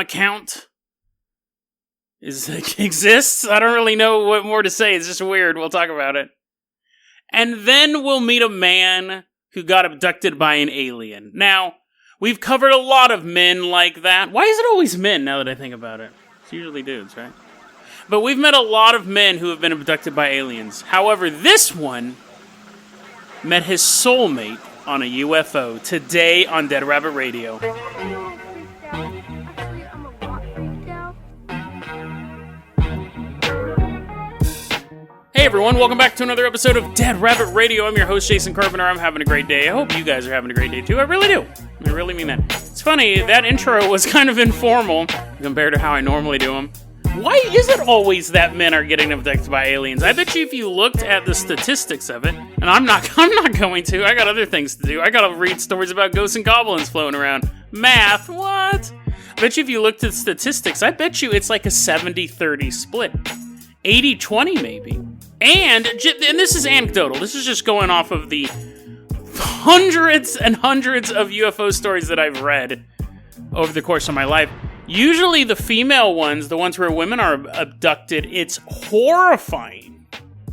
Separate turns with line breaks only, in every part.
account exists. I don't really know what more to say. It's just weird. We'll talk about it. And then we'll meet a man who got abducted by an alien. Now, we've covered a lot of men like that. Why is it always men, now that I think about it? It's usually dudes, right? But we've met a lot of men who have been abducted by aliens. However, this one met his soulmate on a UFO today on Dead Rabbit Radio. Hey everyone, welcome back to another episode of Dead Rabbit Radio. I'm your host, Jason Carpenter. I'm having a great day. I hope you guys are having a great day too. I really do. I really mean that. It's funny, that intro was kind of informal compared to how I normally do them. Why is it always that men are getting abducted by aliens? I bet you if you looked at the statistics of it, and I'm not going to. I got other things to do. I gotta read stories about ghosts and goblins floating around. Math, what? I bet you if you looked at statistics, I bet you it's like a 70-30 split. 80-20 maybe. And this is anecdotal. This is just going off of the hundreds and hundreds of UFO stories that I've read over the course of my life. Usually the female ones, the ones where women are abducted, it's horrifying.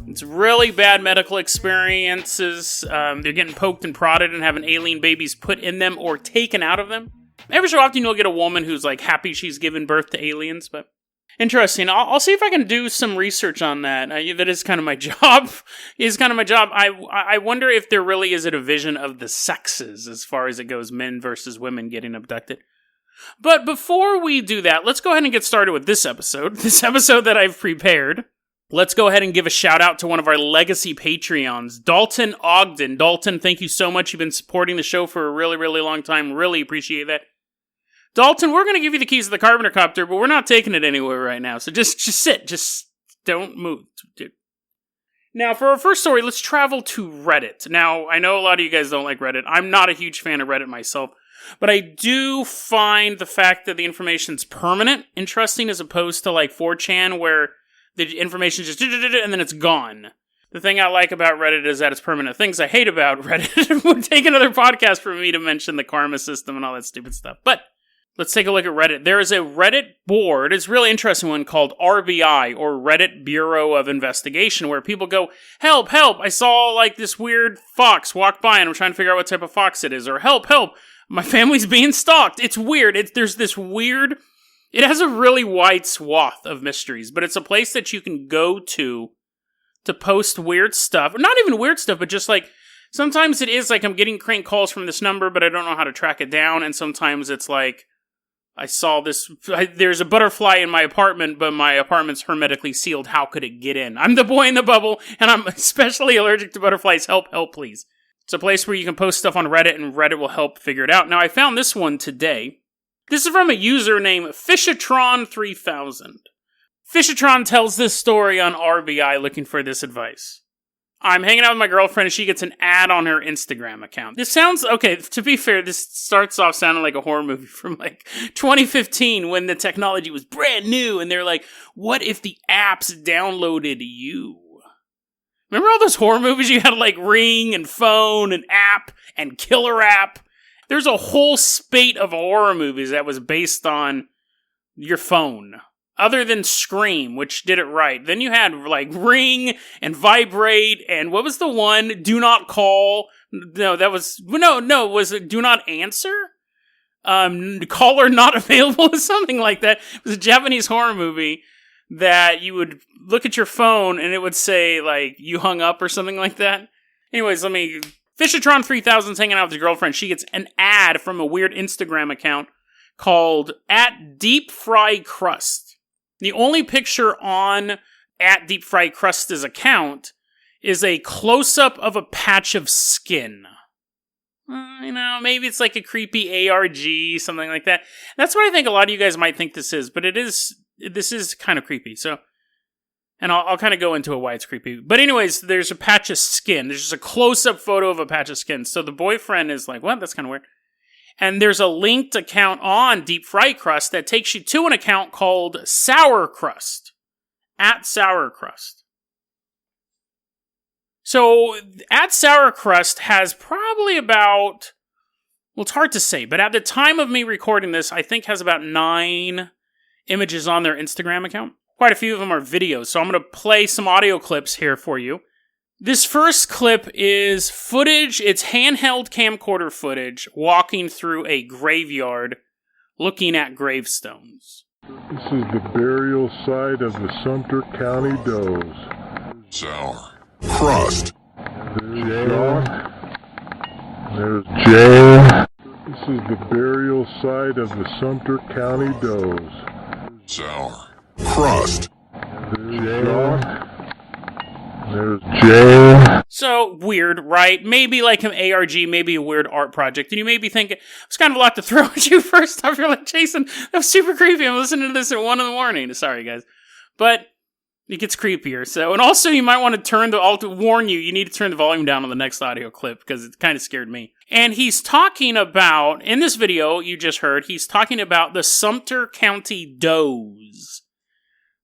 It's really bad medical experiences. They're getting poked and prodded and having alien babies put in them or taken out of them. Every so often you'll get a woman who's like happy she's given birth to aliens, but interesting. I'll see if I can do some research on that. That is kind of my job. I wonder if there really is a division of the sexes as far as it goes, men versus women getting abducted. But before we do that, let's go ahead and get started with this episode. This episode that I've prepared. Let's go ahead and give a shout out to one of our legacy Patreons, Dalton Ogden. Dalton, thank you so much. You've been supporting the show for a really, really long time. Really appreciate that. Dalton, we're going to give you the keys to the Carpenter copter, but we're not taking it anywhere right now. So just sit. Just don't move, dude. Now, for our first story, let's travel to Reddit. Now, I know a lot of you guys don't like Reddit. I'm not a huge fan of Reddit myself, but I do find the fact that the information's permanent interesting as opposed to like 4chan where the information just and then it's gone. The thing I like about Reddit is that it's permanent. Things I hate about Reddit would take another podcast for me to mention the karma system and all that stupid stuff. But let's take a look at Reddit. There is a Reddit board, it's a really interesting one, called RBI, or Reddit Bureau of Investigation, where people go, help, help, I saw like this weird fox walk by and I'm trying to figure out what type of fox it is, or help, help, my family's being stalked. It's weird. There's this weird, it has a really wide swath of mysteries, but it's a place that you can go to post weird stuff. Not even weird stuff, but just like, sometimes it is like I'm getting crank calls from this number, but I don't know how to track it down, and sometimes it's like, I saw this, there's a butterfly in my apartment, but my apartment's hermetically sealed. How could it get in? I'm the boy in the bubble, and I'm especially allergic to butterflies. Help, help, please. It's a place where you can post stuff on Reddit, and Reddit will help figure it out. Now, I found this one today. This is from a user named Fishatron3000. Fishatron tells this story on RBI looking for this advice. I'm hanging out with my girlfriend and she gets an ad on her Instagram account. This sounds, okay, to be fair, this starts off sounding like a horror movie from like 2015 when the technology was brand new and they're like, what if the apps downloaded you? Remember all those horror movies you had like Ring and Phone and App and Killer App? There's a whole spate of horror movies that was based on your phone. Other than Scream, which did it right. Then you had, like, Ring and Vibrate, and what was the one? Do Not Call. No, that was... No, was it Do Not Answer? Caller Not Available or something like that. It was a Japanese horror movie that you would look at your phone, and it would say, like, you hung up or something like that. Anyways, Fishatron3000's hanging out with his girlfriend. She gets an ad from a weird Instagram account called @deepfrycrust. The only picture on @deepfrycrust's account is a close-up of a patch of skin. Maybe it's like a creepy ARG, something like that. That's what I think a lot of you guys might think this is, but this is kind of creepy, so... And I'll kind of go into it why it's creepy. But anyways, there's a patch of skin. There's just a close-up photo of a patch of skin. So the boyfriend is like, what? That's kind of weird. And there's a linked account on deepfrycrust that takes you to an account called Sour Crust. @SourCrust. So, @SourCrust has probably about Well, it's hard to say, but at the time of me recording this, I think has about 9 images on their Instagram account. Quite a few of them are videos, so I'm going to play some audio clips here for you. This first clip is footage, it's handheld camcorder footage, walking through a graveyard, looking at gravestones.
This is the burial site of the Sumter County Does.
Sour Crust.
There's Jacques. There's Jay. This is the burial site of the Sumter County Does.
Sour Crust.
There's Jacques. There's Jay.
So, weird, right? Maybe like an ARG, maybe a weird art project. And you may be thinking, it's kind of a lot to throw at you first off. You're like, Jason, that was super creepy. I'm listening to this at 1 a.m. Sorry, guys. But it gets creepier. So, and also you might want to warn you, you need to turn the volume down on the next audio clip because it kind of scared me. And he's talking about, in this video you just heard, he's talking about the Sumter County Does.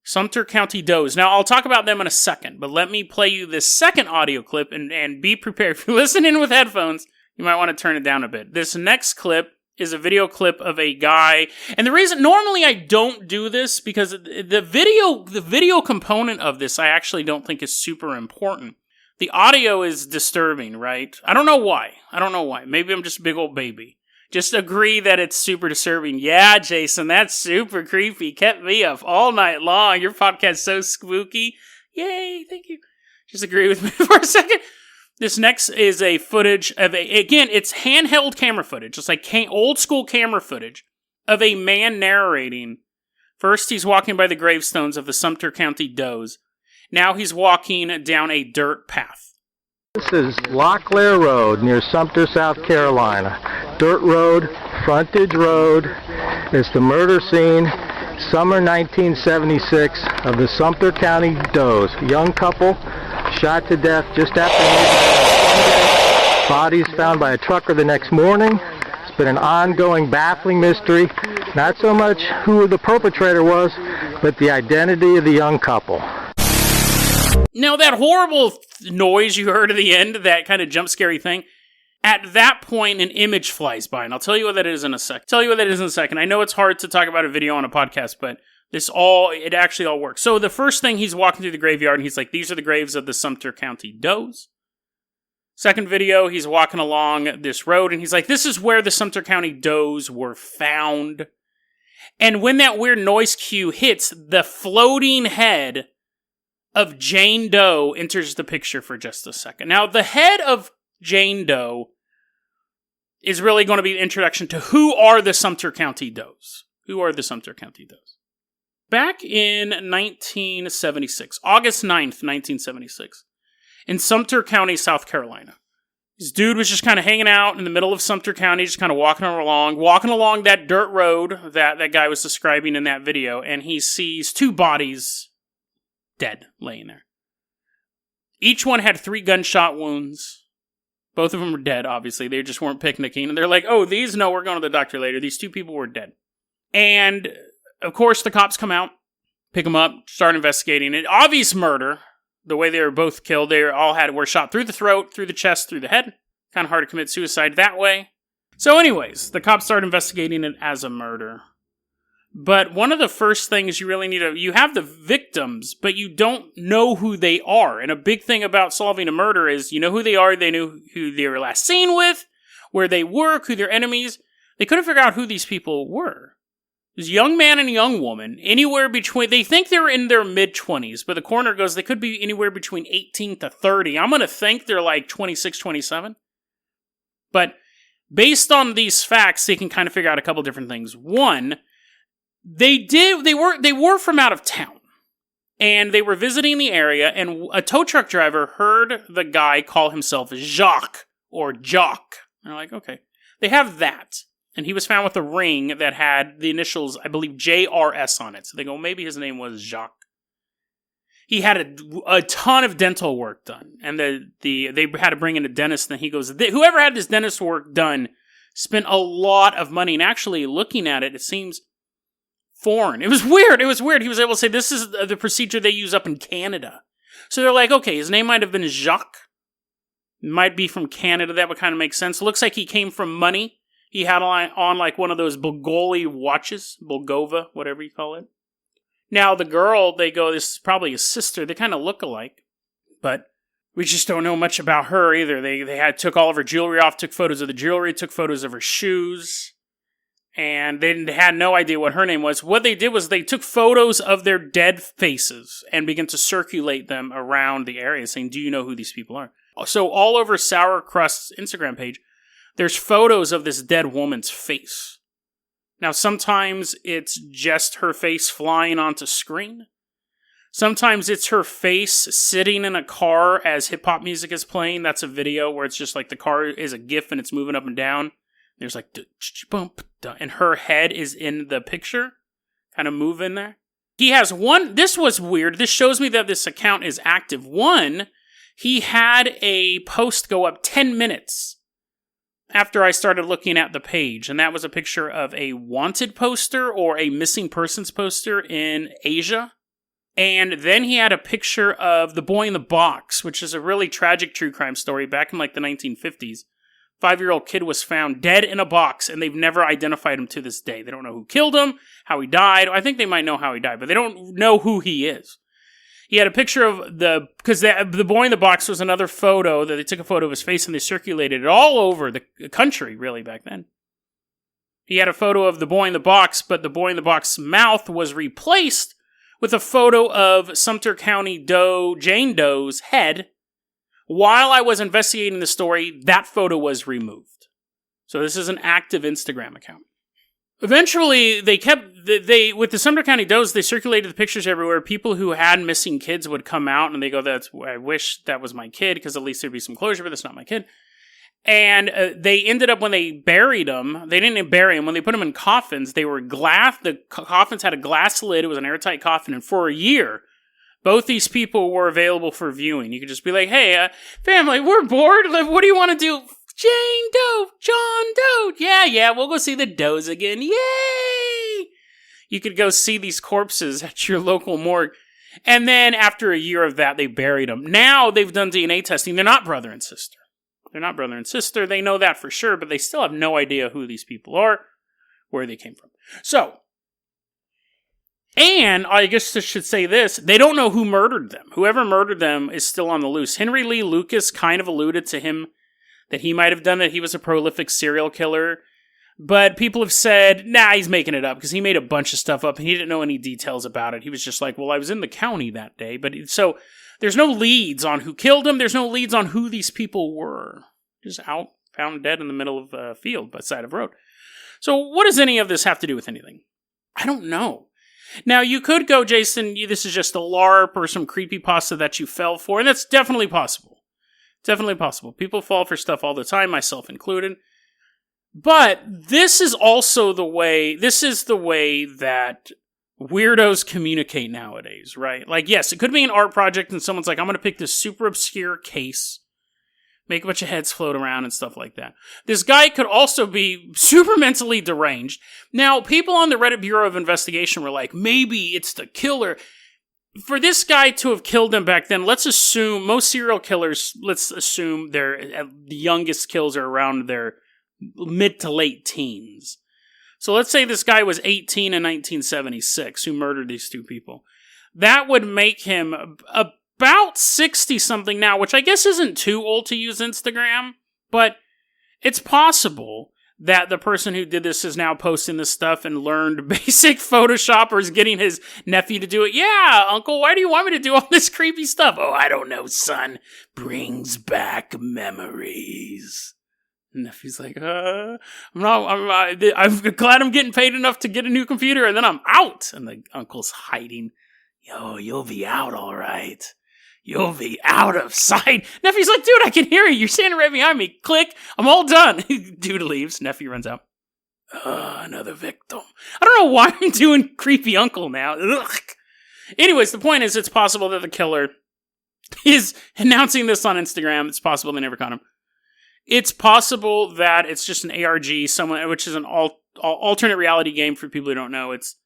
Sumter County Does. Now, I'll talk about them in a second, but let me play you this second audio clip and be prepared. If you're listening with headphones, you might want to turn it down a bit. This next clip is a video clip of a guy, and the reason, normally I don't do this, because the video component of this I actually don't think is super important. The audio is disturbing, right? I don't know why. Maybe I'm just a big old baby. Just agree that it's super disturbing. Yeah, Jason, that's super creepy. Kept me up all night long. Your podcast's so spooky. Yay, thank you. Just agree with me for a second. This next is a footage of again, it's handheld camera footage. It's like old school camera footage of a man narrating. First, he's walking by the gravestones of the Sumter County Does. Now he's walking down a dirt path.
This is Locklear Road near Sumter, South Carolina. Dirt road, frontage road. It's the murder scene, summer 1976, of the Sumter County Does. Young couple shot to death just after midnight. Bodies found by a trucker the next morning. It's been an ongoing, baffling mystery. Not so much who the perpetrator was, but the identity of the young couple.
Now, that horrible noise you heard at the end, that kind of jump scary thing, at that point, an image flies by, and I'll tell you what that is in a second. I know it's hard to talk about a video on a podcast, but it actually all works. So the first thing, he's walking through the graveyard, and he's like, these are the graves of the Sumter County Does. Second video, he's walking along this road, and he's like, this is where the Sumter County Does were found. And when that weird noise cue hits, the floating head of Jane Doe enters the picture for just a second. Now, the head of Jane Doe is really going to be the introduction to who are the Sumter County Does. Who are the Sumter County Does? Back in 1976, August 9th, 1976, in Sumter County, South Carolina, this dude was just kind of hanging out in the middle of Sumter County, just kind of walking along that dirt road that guy was describing in that video, and he sees 2 bodies dead, laying there. Each one had 3 gunshot wounds. Both of them were dead, obviously. They just weren't picnicking. And they're like, oh, no, we're going to the doctor later. These 2 people were dead. And, of course, the cops come out, pick them up, start investigating it. Obvious murder. The way they were both killed, were shot through the throat, through the chest, through the head. Kind of hard to commit suicide that way. So anyways, the cops start investigating it as a murder. But one of the first things you really you have the victims, but you don't know who they are. And a big thing about solving a murder is you know who they are, they knew who they were last seen with, where they work, who their enemies. They couldn't figure out who these people were. There's a young man and a young woman, anywhere between, they think they're in their mid-20s, but the coroner goes, they could be anywhere between 18 to 30. I'm going to think they're like 26, 27. But based on these facts, they can kind of figure out a couple different things. One, they were from out of town, and they were visiting the area, and a tow truck driver heard the guy call himself Jacques, or Jock. And they're like, okay. They have that. And he was found with a ring that had the initials, I believe, JRS on it. So they go, maybe his name was Jacques. He had a ton of dental work done. And they had to bring in a dentist. And he goes, whoever had this dentist work done spent a lot of money. And actually, looking at it, it seems foreign. It was weird. He was able to say, this is the procedure they use up in Canada. So they're like, okay, his name might have been Jacques. Might be from Canada. That would kind of make sense. Looks like he came from money. He had on like one of those Bulgari watches, Bulgova, whatever you call it. Now, the girl, they go, this is probably his sister. They kind of look alike, but we just don't know much about her either. They took all of her jewelry off, took photos of the jewelry, took photos of her shoes, and they had no idea what her name was. What they did was they took photos of their dead faces and began to circulate them around the area, saying, do you know who these people are? So all over Sour Crust's Instagram page, there's photos of this dead woman's face. Now, sometimes it's just her face flying onto screen. Sometimes it's her face sitting in a car as hip-hop music is playing. That's a video where it's just like the car is a GIF and it's moving up and down. There's like, and her head is in the picture, kind of moving there. He has one, this was weird. This shows me that this account is active. One, he had a post go up 10 minutes after I started looking at the page, and that was a picture of a wanted poster or a missing persons poster in Asia. And then he had a picture of the boy in the box, which is a really tragic true crime story back in like the 1950s. 5-year-old kid was found dead in a box, and they've never identified him to this day. They don't know who killed him, how he died. I think they might know how he died, but they don't know who he is. He had a picture of because the boy in the box was another photo that they took a photo of his face and they circulated it all over the country, really, back then. He had a photo of the boy in the box, but the boy in the box's mouth was replaced with a photo of Sumter County Jane Doe's head. While I was investigating the story, that photo was removed. So this is an active Instagram account. Eventually, with the Sumter County Does, they circulated the pictures everywhere. People who had missing kids would come out and they go, I wish that was my kid, because at least there'd be some closure, but that's not my kid. And they ended up, when they buried them, they didn't bury them. When they put them in coffins, they were glass. The coffins had a glass lid. It was an airtight coffin. And for a year, both these people were available for viewing. You could just be like, hey, family, we're bored. What do you want to do? Jane Doe, John Doe. Yeah, we'll go see the Does again. Yay! You could go see these corpses at your local morgue. And then after a year of that, they buried them. Now they've done DNA testing. They're not brother and sister. They know that for sure, but they still have no idea who these people are, where they came from. So, and I guess I should say this, they don't know who murdered them. Whoever murdered them is still on the loose. Henry Lee Lucas kind of alluded to him, that he might have done it. He was a prolific serial killer. But people have said, nah, he's making it up, because he made a bunch of stuff up and he didn't know any details about it. He was just like, well, I was in the county that day. But so there's no leads on who killed him. There's no leads on who these people were. Just out, found dead in the middle of a field by the side of a road. So what does any of this have to do with anything? I don't know. Now, you could go, Jason, this is just a LARP or some creepypasta that you fell for, and that's definitely possible. Definitely possible. People fall for stuff all the time, myself included. But this is also the way that weirdos communicate nowadays, right? Like, yes, it could be an art project and someone's like, I'm going to pick this super obscure case, make a bunch of heads float around and stuff like that. This guy could also be super mentally deranged. Now, people on the Reddit Bureau of Investigation were like, maybe it's the killer. For this guy to have killed him back then, let's assume most serial killers, the youngest kills are around their mid to late teens. So let's say this guy was 18 in 1976 who murdered these two people. That would make him about 60-something now, which I guess isn't too old to use Instagram, but it's possible that the person who did this is now posting this stuff and learned basic Photoshop, or is getting his nephew to do it. Yeah, uncle, why do you want me to do all this creepy stuff? Oh, I don't know, son. Brings back memories. And nephew's like, I'm glad I'm getting paid enough to get a new computer, and then I'm out. And the uncle's hiding. Yo, you'll be out all right. You'll be out of sight. Nephew's like, dude, I can hear you. You're standing right behind me. Click. I'm all done. Dude leaves. Nephew runs out. Another victim. I don't know why I'm doing creepy uncle now. Ugh. Anyways, the point is, it's possible that the killer is announcing this on Instagram. It's possible they never caught him. It's possible that it's just an ARG, which is an alternate reality game for people who don't know. It's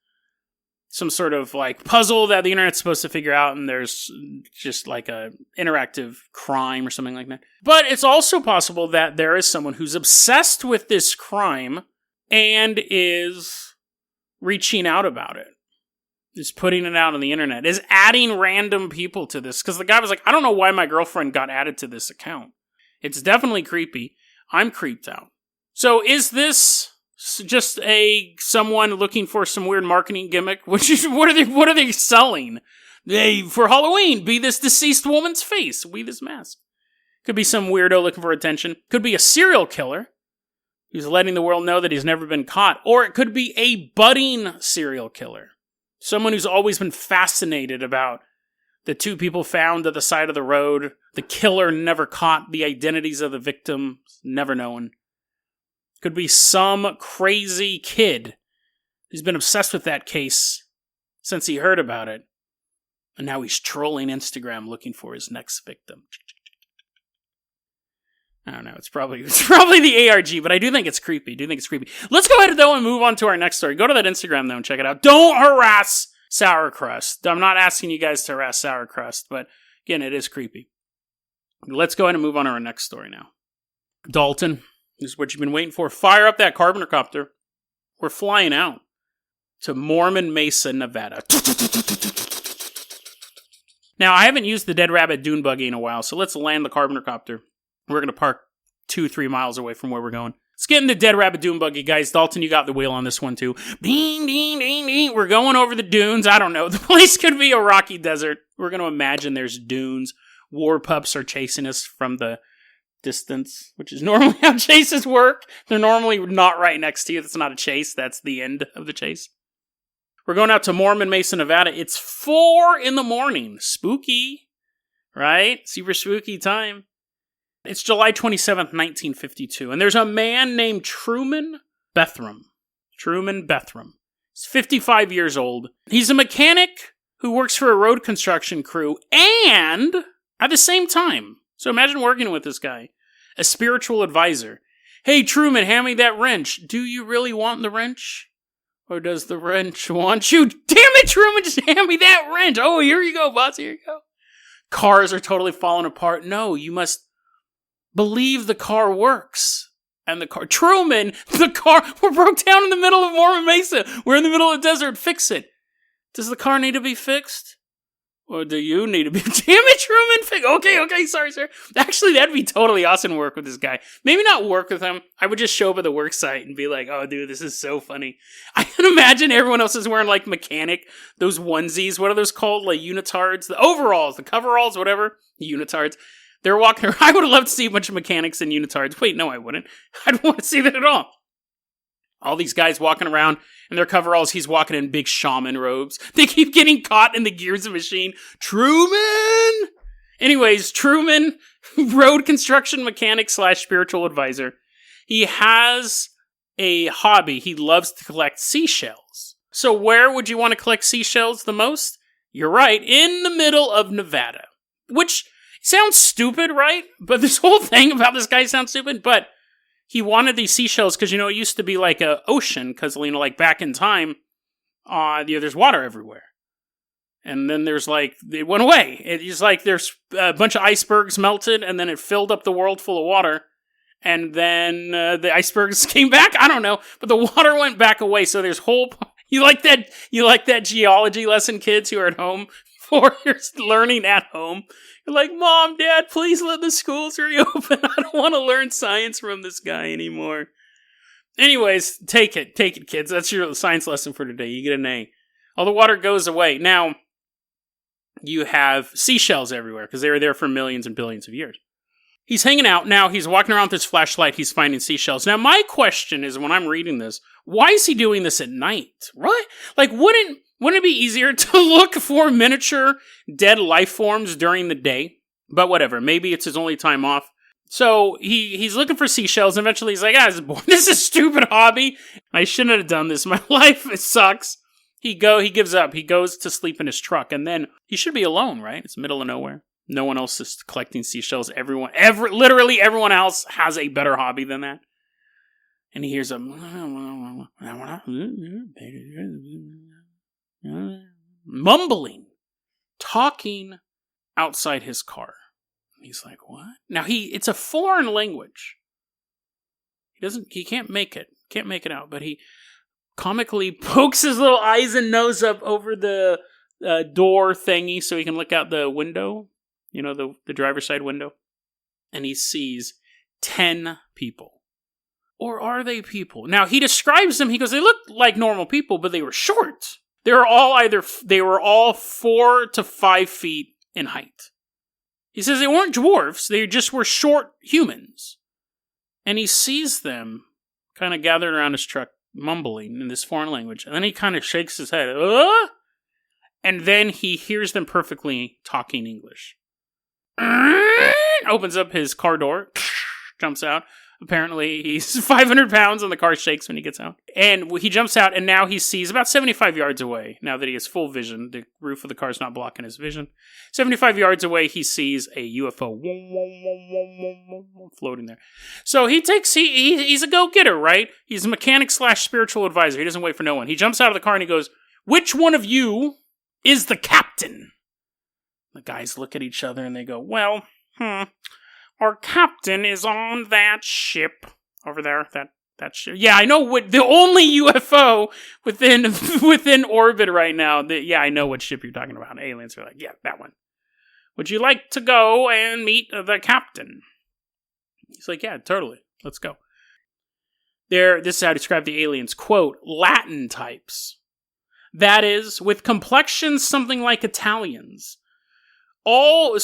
some sort of like puzzle that the internet's supposed to figure out, and there's just like a interactive crime or something like that. But it's also possible that there is someone who's obsessed with this crime and is reaching out about it, is putting it out on the internet, is adding random people to this. Because the guy was like, I don't know why my girlfriend got added to this account. It's definitely creepy. I'm creeped out. So is this just someone looking for some weird marketing gimmick? What are they selling? For Halloween, be this deceased woman's face. We this mask. Could be some weirdo looking for attention. Could be a serial killer who's letting the world know that he's never been caught. Or it could be a budding serial killer. Someone who's always been fascinated about the two people found at the side of the road, the killer never caught, the identities of the victims never known. Could be some crazy kid who's been obsessed with that case since he heard about it. And now he's trolling Instagram looking for his next victim. I don't know. It's probably the ARG, but I do think it's creepy. Let's go ahead, though, and move on to our next story. Go to that Instagram, though, and check it out. Don't harass Sour Crust. I'm not asking you guys to harass Sour Crust, but again, it is creepy. Let's go ahead and move on to our next story now. Dalton, this is what you've been waiting for. Fire up that Carpenter copter. We're flying out to Mormon Mesa, Nevada. Now, I haven't used the Dead Rabbit dune buggy in a while, so let's land the Carpenter copter. We're going to park 2-3 miles away from where we're going. Let's get in the Dead Rabbit dune buggy, guys. Dalton, you got the wheel on this one, too. Ding, ding, ding, ding. We're going over the dunes. I don't know. The place could be a rocky desert. We're going to imagine there's dunes. War pups are chasing us from the distance, which is normally how chases work. They're normally not right next to you. That's not a chase. That's the end of the chase. We're going out to Mormon Mesa, Nevada. It's 4 a.m. Spooky, right? Super spooky time. It's July 27th, 1952, and there's a man named Truman Bethrum. Truman Bethrum. He's 55 years old. He's a mechanic who works for a road construction crew, and at the same time, so imagine working with this guy, a spiritual advisor. Hey, Truman, hand me that wrench. Do you really want the wrench? Or does the wrench want you? Damn it, Truman, just hand me that wrench. Oh, here you go, boss, here you go. Cars are totally falling apart. No, you must believe the car works. And the car, Truman, the car, we're broke down in the middle of Mormon Mesa. We're in the middle of the desert. Fix it. Does the car need to be fixed? Or do you need to be? Damn it, Truman! Okay, sorry, sir. Actually, that'd be totally awesome to work with this guy. Maybe not work with him. I would just show up at the work site and be like, oh, dude, this is so funny. I can imagine everyone else is wearing, like, mechanic, those onesies. What are those called? Like, unitards? The overalls, the coveralls, whatever. Unitards. They're walking around. I would have loved to see a bunch of mechanics in unitards. Wait, no, I wouldn't. I don't want to see that at all. All these guys walking around in their coveralls. He's walking in big shaman robes. They keep getting caught in the gears of the machine. Truman! Anyways, Truman, road construction mechanic / spiritual advisor. He has a hobby. He loves to collect seashells. So where would you want to collect seashells the most? You're right, in the middle of Nevada. Which sounds stupid, right? But this whole thing about this guy sounds stupid, but he wanted these seashells because, it used to be like an ocean because, like back in time, there's water everywhere. And then there's it went away. It's like there's a bunch of icebergs melted and then it filled up the world full of water. And then the icebergs came back? I don't know. But the water went back away. So there's you like that geology lesson, kids who are at home for your learning at home? You're like, Mom, Dad, please let the schools reopen. I don't want to learn science from this guy anymore. Anyways, take it, kids. That's your science lesson for today. You get an A. All the water goes away. Now, you have seashells everywhere because they were there for millions and billions of years. He's hanging out. Now, he's walking around with his flashlight. He's finding seashells. Now, my question is, when I'm reading this, why is he doing this at night? Right? Like, wouldn't it be easier to look for miniature dead life forms during the day? But whatever. Maybe it's his only time off. So he's looking for seashells. And eventually he's like, this is a stupid hobby. I shouldn't have done this. My life, it sucks. He gives up. He goes to sleep in his truck. And then he should be alone, right? It's middle of nowhere. No one else is collecting seashells. Literally everyone else has a better hobby than that. And he hears a... mumbling, talking outside his car. He's like, what? Now it's a foreign language. He can't make it out, but he comically pokes his little eyes and nose up over the door thingy so he can look out the window, the driver's side window, and he sees 10 people. Or are they people? Now, he describes them, he goes, they look like normal people, but they were short. They were all 4 to 5 feet in height. He says they weren't dwarfs, they just were short humans. And he sees them kind of gathered around his truck, mumbling in this foreign language. And then he kind of shakes his head. And then he hears them perfectly talking English. Opens up his car door, jumps out. Apparently, he's 500 pounds and the car shakes when he gets out. And he jumps out, and now he sees about 75 yards away. Now that he has full vision, the roof of the car is not blocking his vision. 75 yards away, he sees a UFO floating there. So he's a go-getter, right? He's a mechanic / spiritual advisor. He doesn't wait for no one. He jumps out of the car and he goes, which one of you is the captain? The guys look at each other and they go, well, our captain is on that ship over there. That ship. Yeah, I know what the only UFO within orbit right now. I know what ship you're talking about. Aliens are like, yeah, that one. Would you like to go and meet the captain? He's like, yeah, totally. Let's go. This is how I describe the aliens. Quote, Latin types. That is, with complexions something like Italians. Little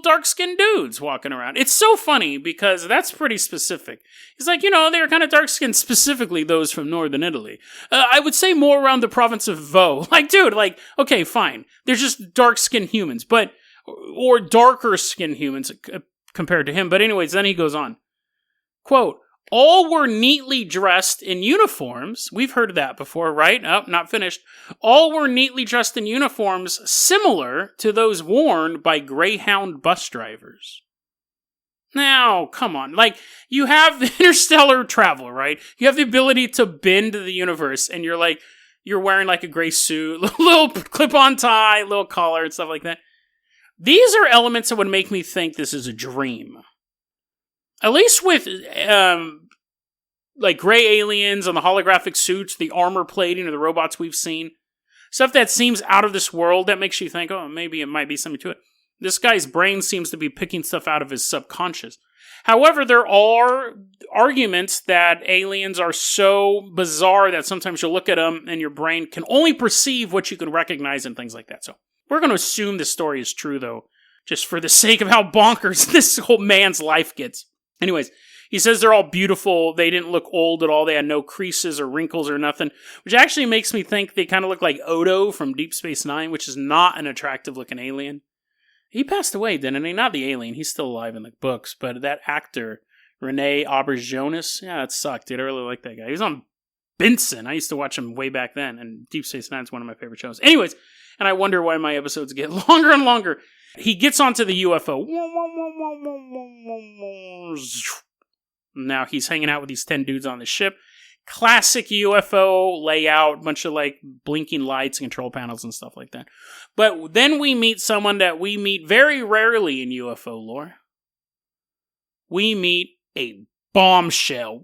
dark-skinned dudes walking around. It's so funny because that's pretty specific. He's like, they're kind of dark-skinned, specifically those from northern Italy. I would say more around the province of Vaud. Like, dude, okay, fine. They're just dark-skinned humans, or darker-skinned humans compared to him. But anyways, then he goes on. Quote, all were neatly dressed in uniforms. We've heard of that before, right? Oh, not finished. All were neatly dressed in uniforms similar to those worn by Greyhound bus drivers. Now, come on. You have interstellar travel, right? You have the ability to bend the universe, and you're wearing a gray suit, little clip-on tie, little collar, and stuff like that. These are elements that would make me think this is a dream. At least with, gray aliens and the holographic suits, the armor plating, or the robots we've seen. Stuff that seems out of this world that makes you think, oh, maybe it might be something to it. This guy's brain seems to be picking stuff out of his subconscious. However, there are arguments that aliens are so bizarre that sometimes you'll look at them and your brain can only perceive what you can recognize and things like that. So we're going to assume this story is true, though, just for the sake of how bonkers this whole man's life gets. Anyways, he says they're all beautiful. They didn't look old at all. They had no creases or wrinkles or nothing, which actually makes me think they kind of look like Odo from Deep Space Nine, which is not an attractive-looking alien. He passed away, didn't he? Not the alien. He's still alive in the books, but that actor, Rene Auberjonois, yeah, that sucked, dude. I really like that guy. He was on Benson. I used to watch him way back then, and Deep Space Nine is one of my favorite shows. Anyways, and I wonder why my episodes get longer and longer. He gets onto the UFO. Now he's hanging out with these 10 dudes on the ship. Classic UFO layout, bunch of blinking lights and control panels and stuff like that. But then we meet someone that we meet very rarely in UFO lore. We meet a bombshell.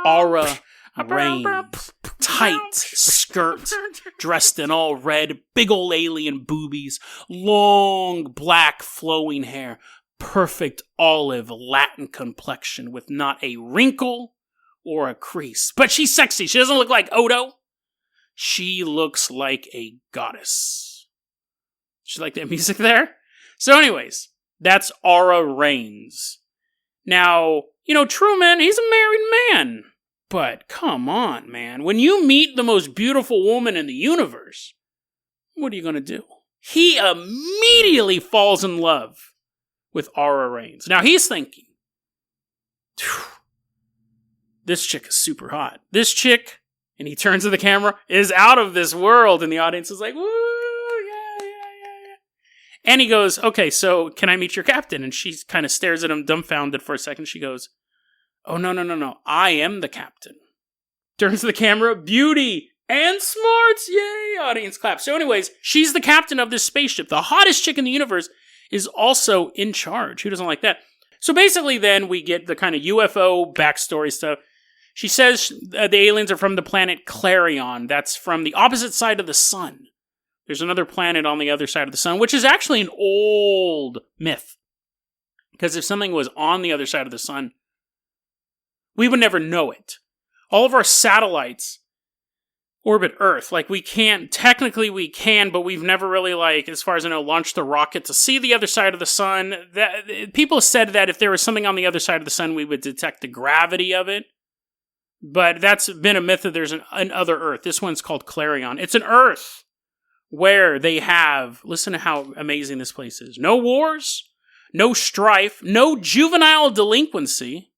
Aura Rhanes, tight skirt, dressed in all red, big ol' alien boobies, long black flowing hair, perfect olive Latin complexion with not a wrinkle or a crease. But she's sexy. She doesn't look like Odo. She looks like a goddess. Did you like that music there? So anyways, that's Aura Rhanes. Now, Truman, he's a married man. But come on, man. When you meet the most beautiful woman in the universe, what are you going to do? He immediately falls in love with Aura Rhanes. Now he's thinking, this chick is super hot. This chick, and he turns to the camera, is out of this world. And the audience is like, woo, yeah. And he goes, okay, so can I meet your captain? And she kind of stares at him dumbfounded for a second. She goes, oh, no. I am the captain. Turns to the camera, beauty and smarts. Yay, audience clap. So anyways, she's the captain of this spaceship. The hottest chick in the universe is also in charge. Who doesn't like that? So basically then we get the kind of UFO backstory stuff. She says the aliens are from the planet Clarion. That's from the opposite side of the sun. There's another planet on the other side of the sun, which is actually an old myth. Because if something was on the other side of the sun, we would never know it. All of our satellites orbit Earth. Like, technically we can, but we've never really, like, as far as I know, launched a rocket to see the other side of the sun. People said that if there was something on the other side of the sun, we would detect the gravity of it. But that's been a myth that there's an other Earth. This one's called Clarion. It's an Earth where they have, listen to how amazing this place is. No wars, no strife, no juvenile delinquency.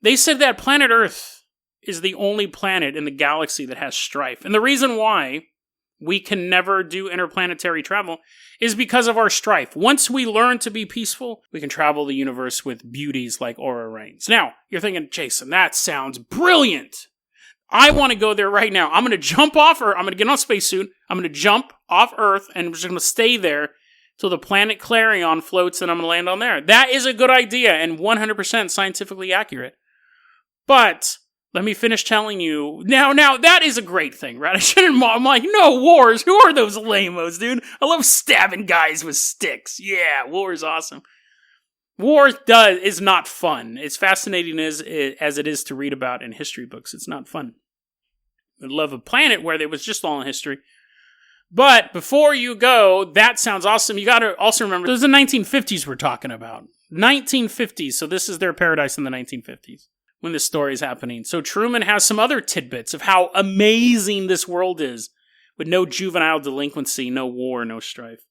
They said that planet Earth is the only planet in the galaxy that has strife. And the reason why we can never do interplanetary travel is because of our strife. Once we learn to be peaceful, we can travel the universe with beauties like Aura Rhanes. Now, you're thinking, Jason, that sounds brilliant. I want to go there right now. I'm going to jump off Earth. I'm going to get on a spacesuit. I'm going to jump off Earth, and I'm just going to stay there till the planet Clarion floats, and I'm going to land on there. That is a good idea and 100% scientifically accurate. But let me finish telling you. Now, that is a great thing, right? I shouldn't. I'm like, no, wars. Who are those lamos, dude? I love stabbing guys with sticks. Yeah, war is awesome. War is not fun. It's fascinating as it is to read about in history books. It's not fun. I love a planet where it was just all in history. But before you go, that sounds awesome. You got to also remember, this is the 1950s we're talking about. 1950s. So this is their paradise in the 1950s when this story is happening. So Truman has some other tidbits of how amazing this world is with no juvenile delinquency, no war, no strife.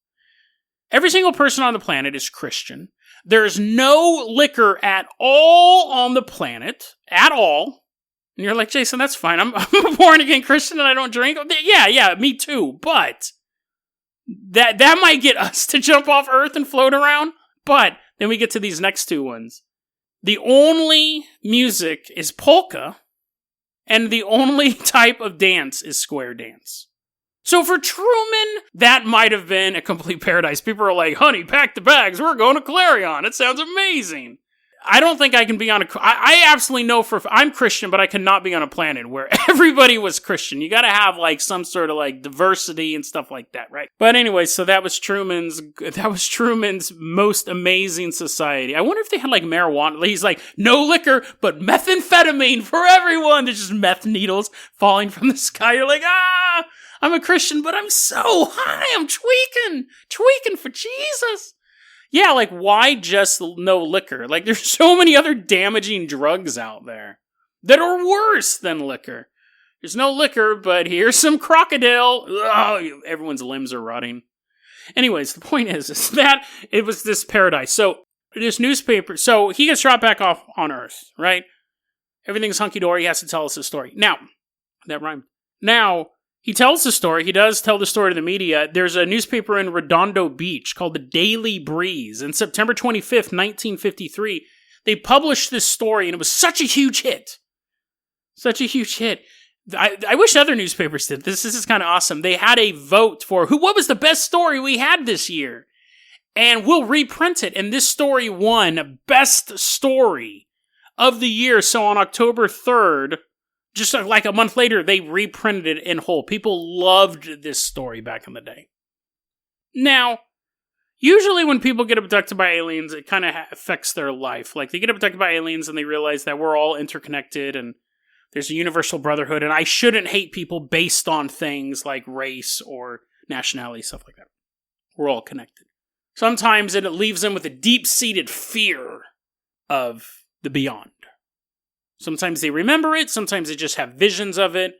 Every single person on the planet is Christian. There's no liquor at all on the planet. At all. And you're like, Jason, that's fine. I'm a born-again Christian and I don't drink. Yeah, me too. But that might get us to jump off Earth and float around. But then we get to these next two ones. The only music is polka, and the only type of dance is square dance. So for Truman, that might have been a complete paradise. People are like, honey, pack the bags. We're going to Clarion. It sounds amazing. I don't think I can be on I absolutely know I'm Christian, but I cannot be on a planet where everybody was Christian. You got to have like some sort of like diversity and stuff like that, right? But anyway, so that was Truman's most amazing society. I wonder if they had like marijuana. He's like, no liquor, but methamphetamine for everyone. There's just meth needles falling from the sky. You're like, I'm a Christian, but I'm so high. I'm tweaking for Jesus. Yeah, like, why just no liquor? Like, there's so many other damaging drugs out there that are worse than liquor. There's no liquor, but here's some crocodile. Oh, everyone's limbs are rotting. Anyways, the point is that it was this paradise. So, this newspaper, so he gets dropped back off on Earth, right? Everything's hunky-dory. He has to tell us his story. Now, that rhymed. Now, he tells the story. He does tell the story to the media. There's a newspaper in Redondo Beach called the Daily Breeze. And September 25th, 1953, they published this story, and it was such a huge hit. Such a huge hit. I wish other newspapers did this. This is kind of awesome. They had a vote for what was the best story we had this year. And we'll reprint it. And this story won Best Story of the Year. So on October 3rd, just like a month later, they reprinted it in whole. People loved this story back in the day. Now, usually when people get abducted by aliens, it kind of affects their life. Like, they get abducted by aliens and they realize that we're all interconnected and there's a universal brotherhood, and I shouldn't hate people based on things like race or nationality, stuff like that. We're all connected. Sometimes it leaves them with a deep-seated fear of the beyond. Sometimes they remember it, sometimes they just have visions of it.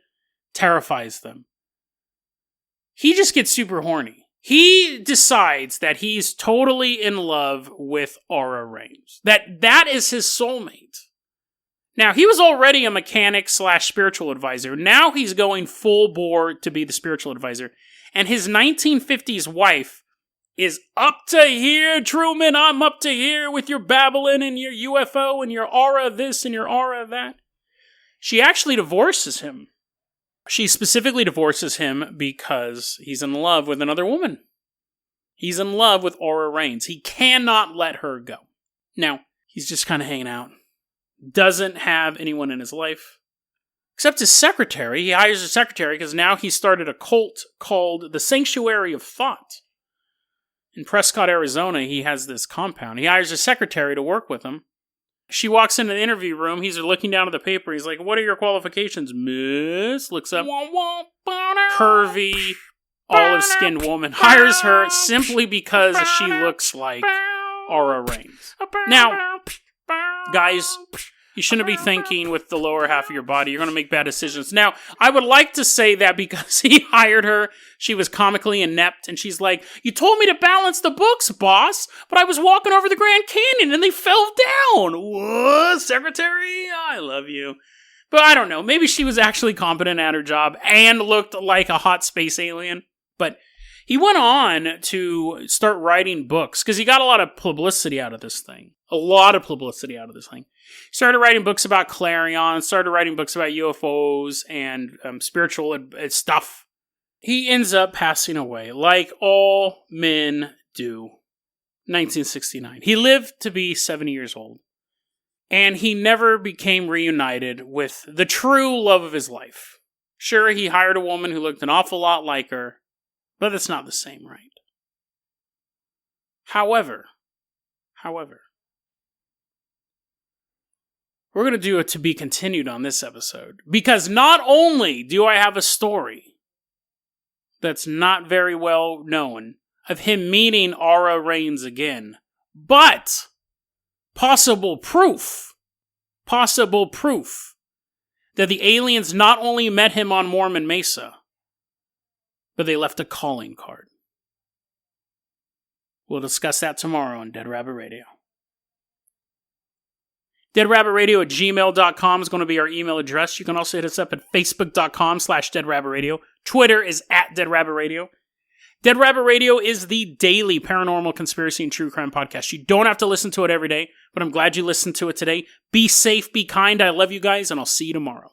Terrifies them. He just gets super horny. He decides that he's totally in love with Aura Rhanes. That is his soulmate. Now, he was already a mechanic / spiritual advisor. Now he's going full bore to be the spiritual advisor. And his 1950s wife is up to here, Truman. I'm up to here with your Babylon and your UFO and your aura this and your aura that. She actually divorces him. She specifically divorces him because he's in love with another woman. He's in love with Aura Rhanes. He cannot let her go. Now, he's just kind of hanging out. Doesn't have anyone in his life. Except his secretary. He hires a secretary because now he started a cult called the Sanctuary of Thought. In Prescott, Arizona, he has this compound. He hires a secretary to work with him. She walks into the interview room. He's looking down at the paper. He's like, "What are your qualifications, miss?" Looks up. Curvy, olive-skinned woman. Hires her simply because she looks like Aura Rhanes. Now, guys, you shouldn't be thinking with the lower half of your body. You're going to make bad decisions. Now, I would like to say that because he hired her, she was comically inept, and she's like, "You told me to balance the books, boss, but I was walking over the Grand Canyon and they fell down." What? Secretary? I love you. But I don't know. Maybe she was actually competent at her job and looked like a hot space alien. But he went on to start writing books because he got a lot of publicity out of this thing. He started writing books about Clarion, started writing books about UFOs and spiritual stuff. He ends up passing away, like all men do. 1969. He lived to be 70 years old. And he never became reunited with the true love of his life. Sure, he hired a woman who looked an awful lot like her, but it's not the same, right? However, we're going to do a to be continued on this episode. Because not only do I have a story that's not very well known of him meeting Aura Rhanes again, but possible proof that the aliens not only met him on Mormon Mesa, but they left a calling card. We'll discuss that tomorrow on Dead Rabbit Radio. DeadRabbitRadio@gmail.com is going to be our email address. You can also hit us up at Facebook.com/DeadRabbitRadio. Twitter is @DeadRabbitRadio. Dead Rabbit Radio is the daily paranormal conspiracy and true crime podcast. You don't have to listen to it every day, but I'm glad you listened to it today. Be safe, be kind. I love you guys, and I'll see you tomorrow.